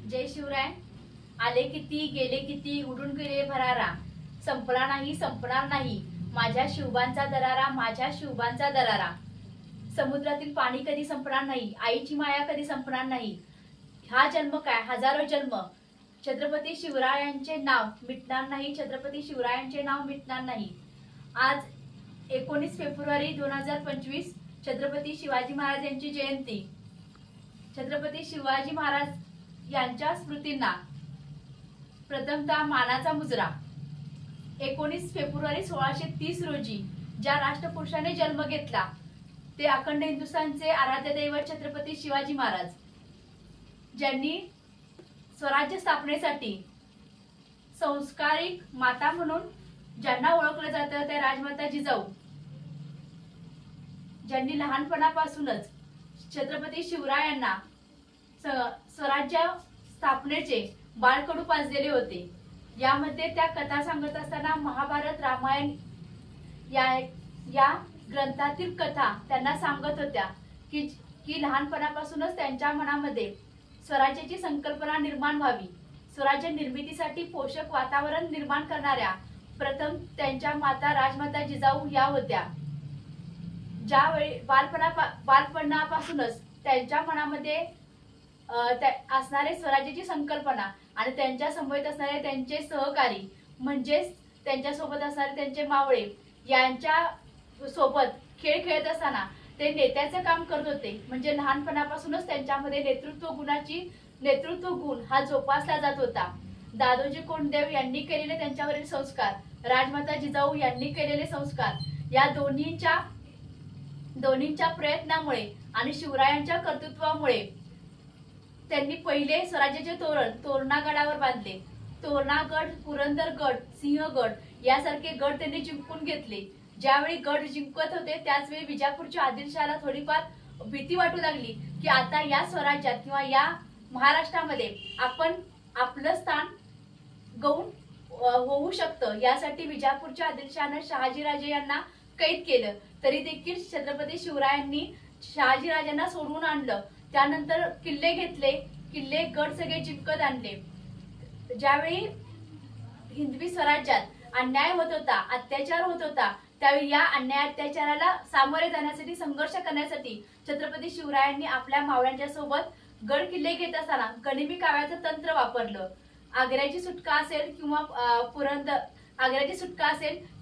जय शिवराय। आले किती गेले किती उडून गेले भरारा, संपला नाही संपणार नाही माझ्या शिवबांचा दरारा, माझ्या शिवबांचा दरारा। समुद्रातील पाणी कधी संपणार नाही, आईची माया कधी संपणार नाही। हा जन्म काय हजारो जन्म, छत्रपती शिवरायांचे नाव मिटणार नाही, छत्रपती शिवरायांचे नाव मिटणार नाही। आज 19 फेब्रुवारी 2025 छत्रपती शिवाजी महाराज यांची जयंती। छत्रपती शिवाजी महाराज यांच्या स्मृतींना प्रथमतः मानाचा मुजरा। 19 फेब्रुवारी 1630 रोजी ज्या राष्ट्रपुरुषाने जन्म घेतला ते अखंड हिंदुस्थानचे आराध्य दैवत छत्रपती शिवाजी महाराज, ज्यांनी स्वराज्य स्थापनेसाठी संस्कारिक माता म्हणून ज्यांना ओळखलं जातं त्या राजमाता जिजाऊ, ज्यांनी लहानपणापासूनच छत्रपती शिवरायांना स्वराज्य स्थापनेचे बाळकडू पाजलेले होते। यामध्ये त्या कथा सांगत असताना महाभारत रामायण या ग्रंथातील कथा त्यांना सांगत होत्या की लहानपणापासूनच त्यांच्या मनामध्ये स्वराज्याची संकल्पना निर्माण व्हावी। स्वराज्य निर्मितीसाठी पोषक वातावरण निर्माण करणाऱ्या प्रथम त्यांच्या माता राजमाता जिजाऊ या होत्या। ज्यावेळी बालपणापासूनच त्यांच्या मनामध्ये असणारे स्वराज्याची संकल्पना आणि त्यांच्या समवेत असणारे त्यांचे सहकारी म्हणजेच त्यांच्या सोबत असणारे त्यांचे मावळे यांच्या सोबत खेळ खेळत असताना ते नेत्याचे काम करत होते। म्हणजे लहानपणापासूनच त्यांच्यामध्ये नेतृत्व गुण हा जोपासला जात होता। दादोजी कोंडदेव यांनी केलेले त्यांच्यावरील संस्कार, राजमाता जिजाऊ यांनी केलेले संस्कार या दोन्हींच्या प्रयत्नामुळे आणि शिवरायांच्या कर्तृत्वामुळे त्यांनी पहिले स्वराज्याचे तोरणागडावर बांधले। तोरणागड, पुरंदरगड, सिंहगड यासारखे गड त्यांनी जिंकून घेतले। ज्यावेळी गड जिंकत होते त्याचवेळी विजापूरच्या आदिलशहाला थोडीफार भीती वाटू लागली की आता या स्वराज्यात किंवा या महाराष्ट्रामध्ये आपण आपलं स्थान गौण होऊ शकतं। यासाठी विजापूरच्या आदिलशहाने शहाजीराजे यांना कैद केलं। तरी देखील छत्रपती शिवरायांनी शहाजीराजांना सोडवून आणलं। त्यानंतर किल्ले घेतले, गड सगळे जिंकत आणले। ज्यावेळी हिंदवी स्वराज्यात अन्याय होत होता, अत्याचार होत होता, त्यावेळी या अन्याय अत्याचाराला सामोरे जाण्यासाठी, संघर्ष करण्यासाठी छत्रपती शिवरायांनी आपल्या मावळ्यांच्या सोबत गड किल्ले घेत असताना गनिमी काव्याचं तंत्र वापरलं। आग्र्याची सुटका असेल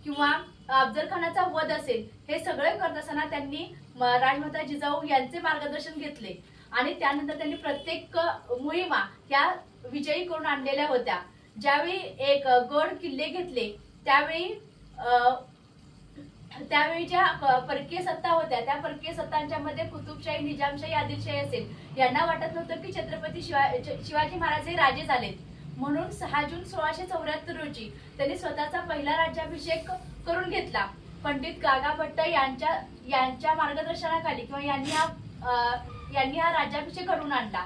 किंवा अफजल खानाचा वध असेल, हे सगळे करत असताना त्यांनी राजमाता जिजाऊ यांचे मार्गदर्शन घेतले आणि त्यानंतर त्यांनी प्रत्येक मोहिमा ह्या विजयी करून आणलेल्या होत्या। ज्यावेळी एक गड किल्ले घेतले त्यावेळी ज्या परकीय सत्ता होत्या त्या परकीय सत्तांच्या मध्ये कुतुबशाही, निजामशाही, आदिलशाही असेल, यांना वाटत नव्हतं की छत्रपती शिवाजी महाराज हे राजे झालेत। म्हणून 6 जून 1674 रोजी त्यांनी स्वतःचा पहिला राज्याभिषेक करून घेतला। पंडित गागा भट्ट यांच्या मार्गदर्शनाखाली किंवा यांनी हा राज्याभिषेक घडवून आणला।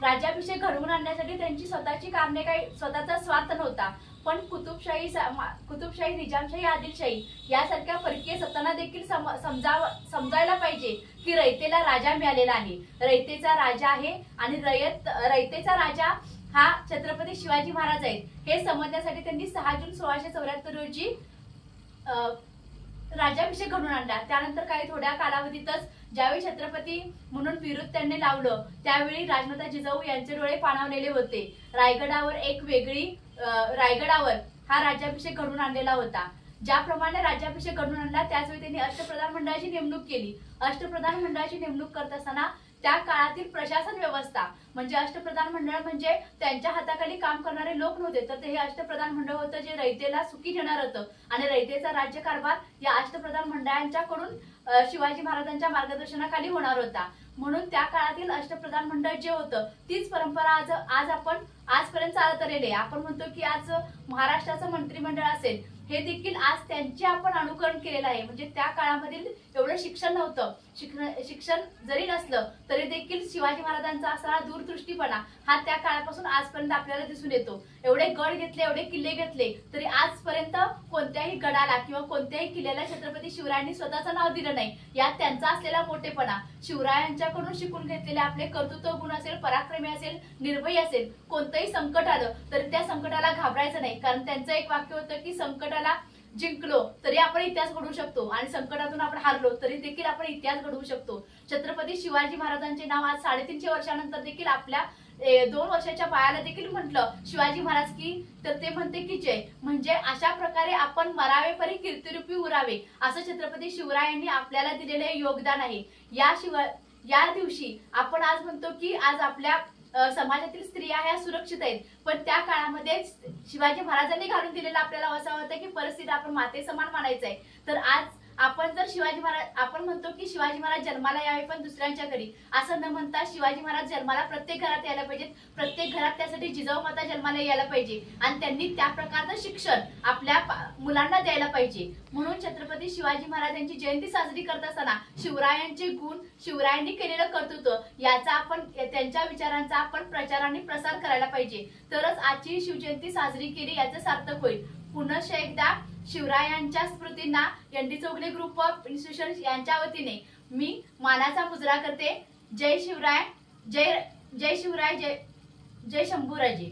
राज्याभिषेक घडवून आणण्यासाठी त्यांची स्वतःची कारणे काही स्वतःचा स्वार्थ नव्हता, पण कुतुबशाही, निजामशाही, आदिलशाही यासारख्या परकीय सत्तांना देखील समजायला पाहिजे की रयतेला राजा मिळालेला आहे, रयतेचा राजा आहे आणि रयतेचा राजा हा छत्रपती शिवाजी महाराज आहेत हे समजण्यासाठी त्यांनी 6 जून 1674 रोजी राज्याभिषेक घडवून आणला। त्यानंतर काही थोड्या कालावधीतच ज्यावेळी छत्रपती म्हणून बिरुद त्यांनी लावलं त्यावेळी राजमाता जिजाऊ यांचे डोळे पाणावलेले होते। रायगडावर हा राज्याभिषेक घडवून आणलेला होता। ज्याप्रमाणे राज्याभिषेक घडवून आणला त्याचवेळी त्यांनी अष्टप्रधान मंडळाची नेमणूक केली। अष्टप्रधान मंडळाची नेमणूक करत असताना त्या काळातील प्रशासन व्यवस्था म्हणजे अष्टप्रधान मंडळ म्हणजे त्यांच्या हाताखाली काम करणारे लोक नव्हते, तर हे अष्टप्रधान मंडळ होतं जे रयतेला सुखी ठेवणार होतं आणि रयतेचा राज्यकारभार या अष्टप्रधान मंडळांच्याकडून शिवाजी महाराजांच्या मार्गदर्शनाखाली होणार होता। म्हणून त्या काळातील अष्टप्रधान मंडळ जे होतं तीच परंपरा आज आपण आजपर्यंत चालत आलेली आहे। आपण म्हणतो की आज महाराष्ट्राचं मंत्रिमंडळ असेल हे देखील आज त्यांचे आपण अनुकरण केलेलं आहे। म्हणजे त्या काळामधील एवढं शिक्षण नव्हतं, शिक्षण जरी नसलं तरी देखील शिवाजी महाराजांचा असणारा दूरदृष्टीपणा हा त्या काळापासून आजपर्यंत आपल्याला दिसून येतो. एवढे गड घेतले, एवढे किल्ले घेतले, तरी आजपर्यंत कोणत्याही गडाला किंवा कोणत्याही किल्ल्याला छत्रपती शिवरायांनी स्वतःचं नाव दिलं नाही. यात त्यांचा असलेला मोठेपणा, शिवरायांच्याकडून शिकून घेतलेले आपले कर्तृत्व गुण असेल, पराक्रमी असेल, निर्भयी असेल, कोणतंही संकट आलं तरी त्या संकटाला घाबरायचं नाही. कारण त्यांचं एक वाक्य होतं की संकटाला जिंकलो तरी आपण इतिहास घडवू शकतो आणि संकटातून आपण हारलो तरी देखील आपण इतिहास घडवू शकतो. छत्रपती शिवाजी महाराजांचे नाव आज 350 वर्षानंतर देखील आपल्या 2 वर्षाच्या बाळाला देखील म्हटलं शिवाजी महाराज की, तर ते म्हणते की जय. म्हणजे अशा प्रकारे आपण मरावे परी कीर्तिरूपी उरावे असं छत्रपती शिवरायांनी आपल्याला दिलेले योगदान आहे. या दिवशी आपण आज म्हणतो की आज आपल्या समाजातील स्त्रिया ह्या सुरक्षित आहेत, पण त्या काळामध्ये शिवाजी महाराजांनी घालून दिलेलं आपल्याला असं होतं की परिस्थिती आपण माते समान मानायचंय. तर आज आपण जर आपण म्हणतो की शिवाजी महाराज जन्माला यावे पण दुसऱ्यांच्या घरी, असं न म्हणता शिवाजी महाराज जन्माला प्रत्येक घरात यायला पाहिजेत. प्रत्येक घरात त्यासाठी जिजाऊ माता जन्माला यायला पाहिजे आणि त्यांनी त्या प्रकारचं शिक्षण आपल्या मुलांना द्यायला पाहिजे. म्हणून छत्रपती शिवाजी महाराजांची जयंती साजरी करत असताना शिवरायांचे गुण, शिवरायांनी केलेलं कर्तृत्व याचा आपण, त्यांच्या विचारांचा आपण प्रचार आणि प्रसार करायला पाहिजे. तरच आजची शिवजयंती साजरी केली याचं सार्थक होईल. पुनश्च एकदा शिवरायांच्या स्मृतींना ND Chougule group of institution यांच्या वतीने मी मानाचा मुजरा करते. जय शिवराय, जय शिवराय, जय शंभूराजे.